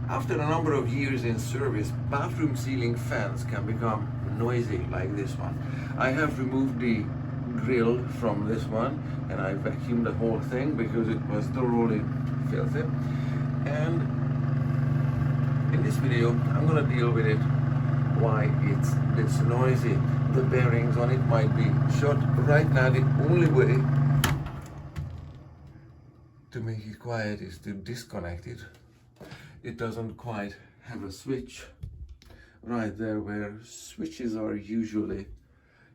After a number of years in service, bathroom ceiling fans can become noisy like this one. I have removed the grill from this one and I vacuumed the whole thing because it was thoroughly filthy. And in this video, I'm gonna deal with it, why it's this noisy. The bearings on it might be short. Right now, the only way to make it quiet is to disconnect it. It doesn't quite have a switch right there where switches are usually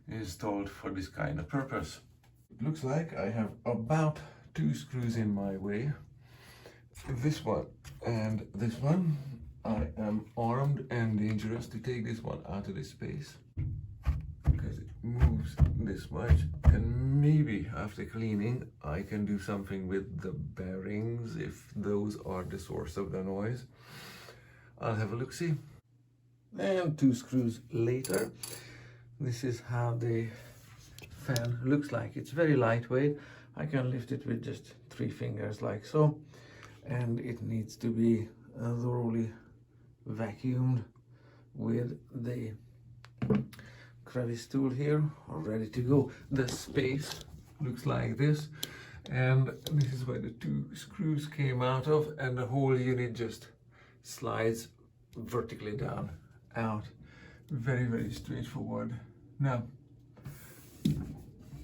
installed for this kind of purpose. It looks like I have about 2 screws in my way. This one and this one. I am armed and dangerous to take this one out of this space because it moves this much, and maybe after cleaning I can do something with the bearings if those are the source of the noise. I'll have a look-see. And 2 screws later, this is how the fan looks like. It's very lightweight. I can lift it with just 3 fingers like so, and it needs to be thoroughly vacuumed with the crevice tool here, all ready to go. The space looks like this, and this is where the 2 screws came out of, and the whole unit just slides vertically down out. Very, very straightforward. Now,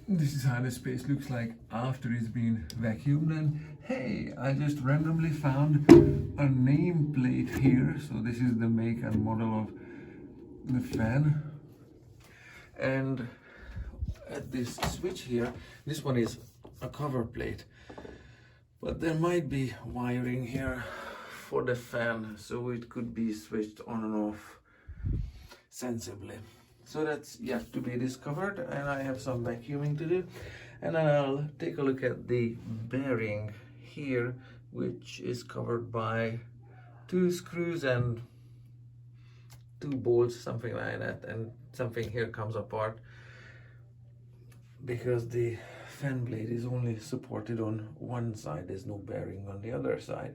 this is how the space looks like after it's been vacuumed. And hey, I just randomly found a nameplate here. So this is the make and model of the fan. And at this switch here, this one is a cover plate, but there might be wiring here for the fan, so it could be switched on and off sensibly. So that's yet to be discovered, and I have some vacuuming to do. And then I'll take a look at the bearing here, which is covered by 2 screws and 2 bolts, something like that, and something here comes apart because the fan blade is only supported on one side. There's no bearing on the other side.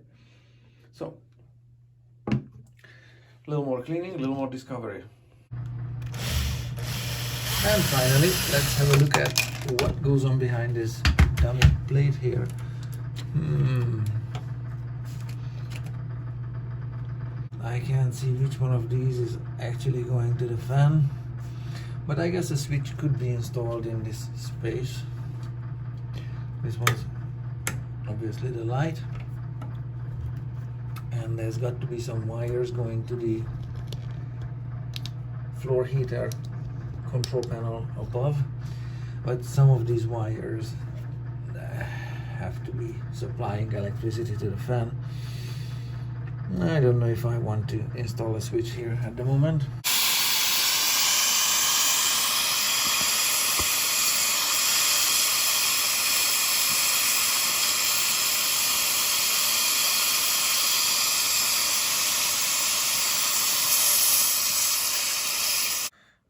So a little more cleaning, a little more discovery. And finally, let's have a look at what goes on behind this dummy plate here. I can't see which one of these is actually going to the fan, but I guess a switch could be installed in this space. This one's obviously the light, and there's got to be some wires going to the floor heater control panel above, but some of these wires have to be supplying electricity to the fan. I don't know if I want to install a switch here at the moment.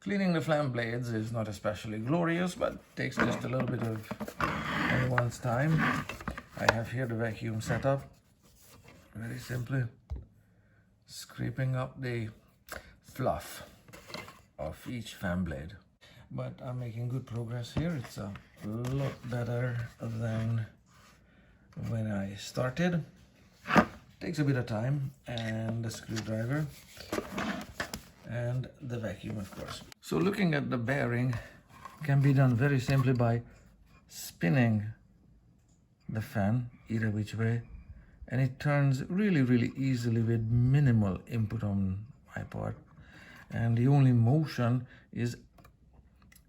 Cleaning the fan blades is not especially glorious, but takes just a little bit of anyone's time. I have here the vacuum set up. Very simply scraping up the fluff of each fan blade. But I'm making good progress here. It's a lot better than when I started. Takes a bit of time, and the screwdriver and the vacuum, of course. So looking at the bearing can be done very simply by spinning the fan either which way, and it turns really easily with minimal input on my part. And the only motion is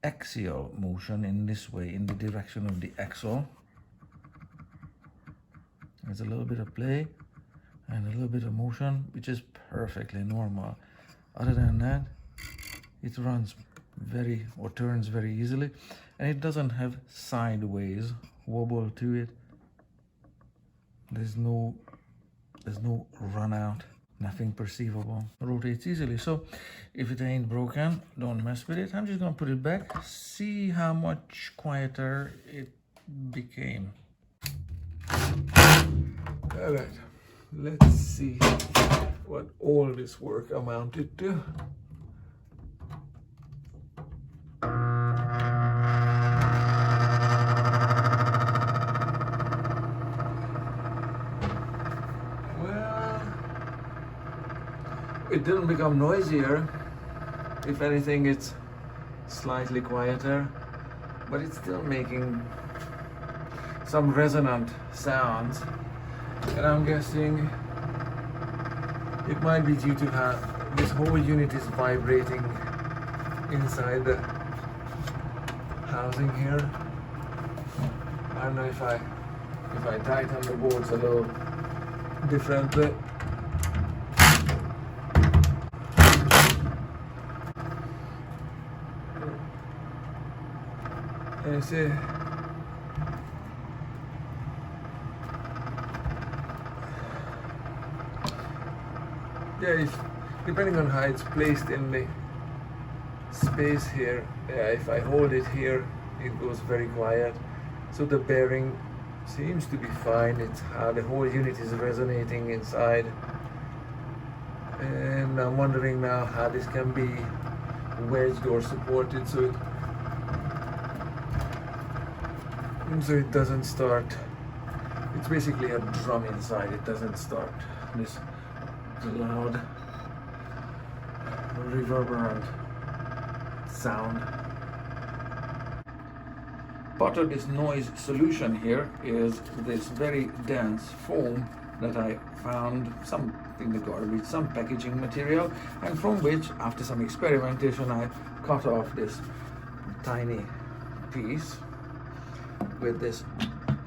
axial motion in this way, in the direction of the axle. There's a little bit of play and a little bit of motion, which is perfectly normal. Other than that, it runs turns very easily, and it doesn't have sideways wobble to it. There's no run out, nothing perceivable. Rotates easily. So if it ain't broken, don't mess with it. I'm just gonna put it back, see how much quieter it became. All right, let's see what all this work amounted to. Well, it didn't become noisier. If anything, it's slightly quieter, but it's still making some resonant sounds, and I'm guessing it might be due to how this whole unit is vibrating inside the housing here. I don't know if I tighten the bolts a little differently. You see, depending on how it's placed in the space here, if I hold it here, it goes very quiet. So the bearing seems to be fine. It's how the whole unit is resonating inside. And I'm wondering now how this can be wedged or supported so it doesn't start. It's basically a drum inside. It doesn't start this loud reverberant sound. Part of this noise solution here is this very dense foam that I found some in the garbage, some packaging material, and from which, after some experimentation, I cut off this tiny piece with this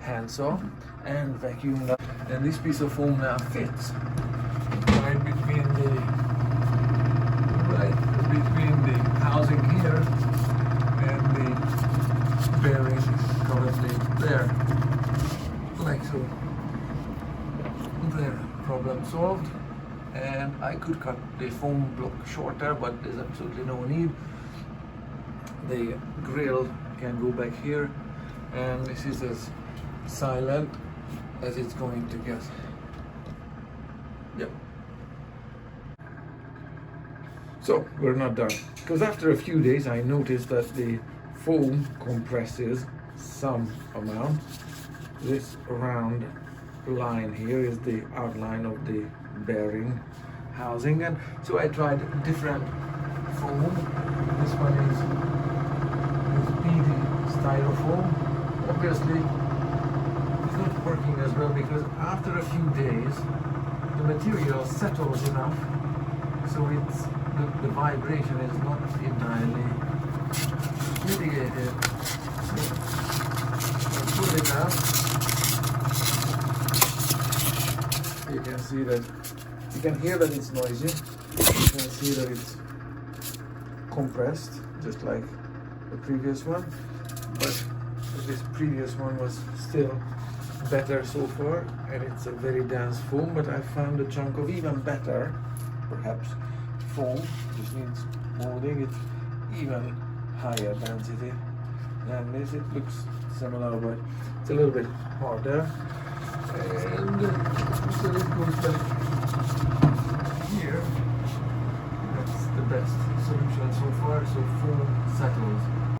handsaw and vacuumed up. And this piece of foam now fits right between the housing here and the bearing currently there, like so. There, problem solved. And I could cut the foam block shorter, but there's absolutely no need. The grill can go back here, and this is as silent as it's going to get. Yep. So we're not done, because after a few days I noticed that the foam compresses some amount. This round line here is the outline of the bearing housing, and so I tried different foam. This one is PD styrofoam. Obviously it's not working as well, because after a few days the material settles enough so it's the vibration is not entirely mitigated. So I'll pull it out. You can see that, you can hear that it's noisy. You can see that it's compressed, just like the previous one. But this previous one was still better so far, and it's a very dense foam. But I found a chunk of even better, perhaps, foam. Just needs molding. It's even higher density than this. It looks similar, but it's a little bit harder. And so it goes back here. That's the best solution so far. So foam settles.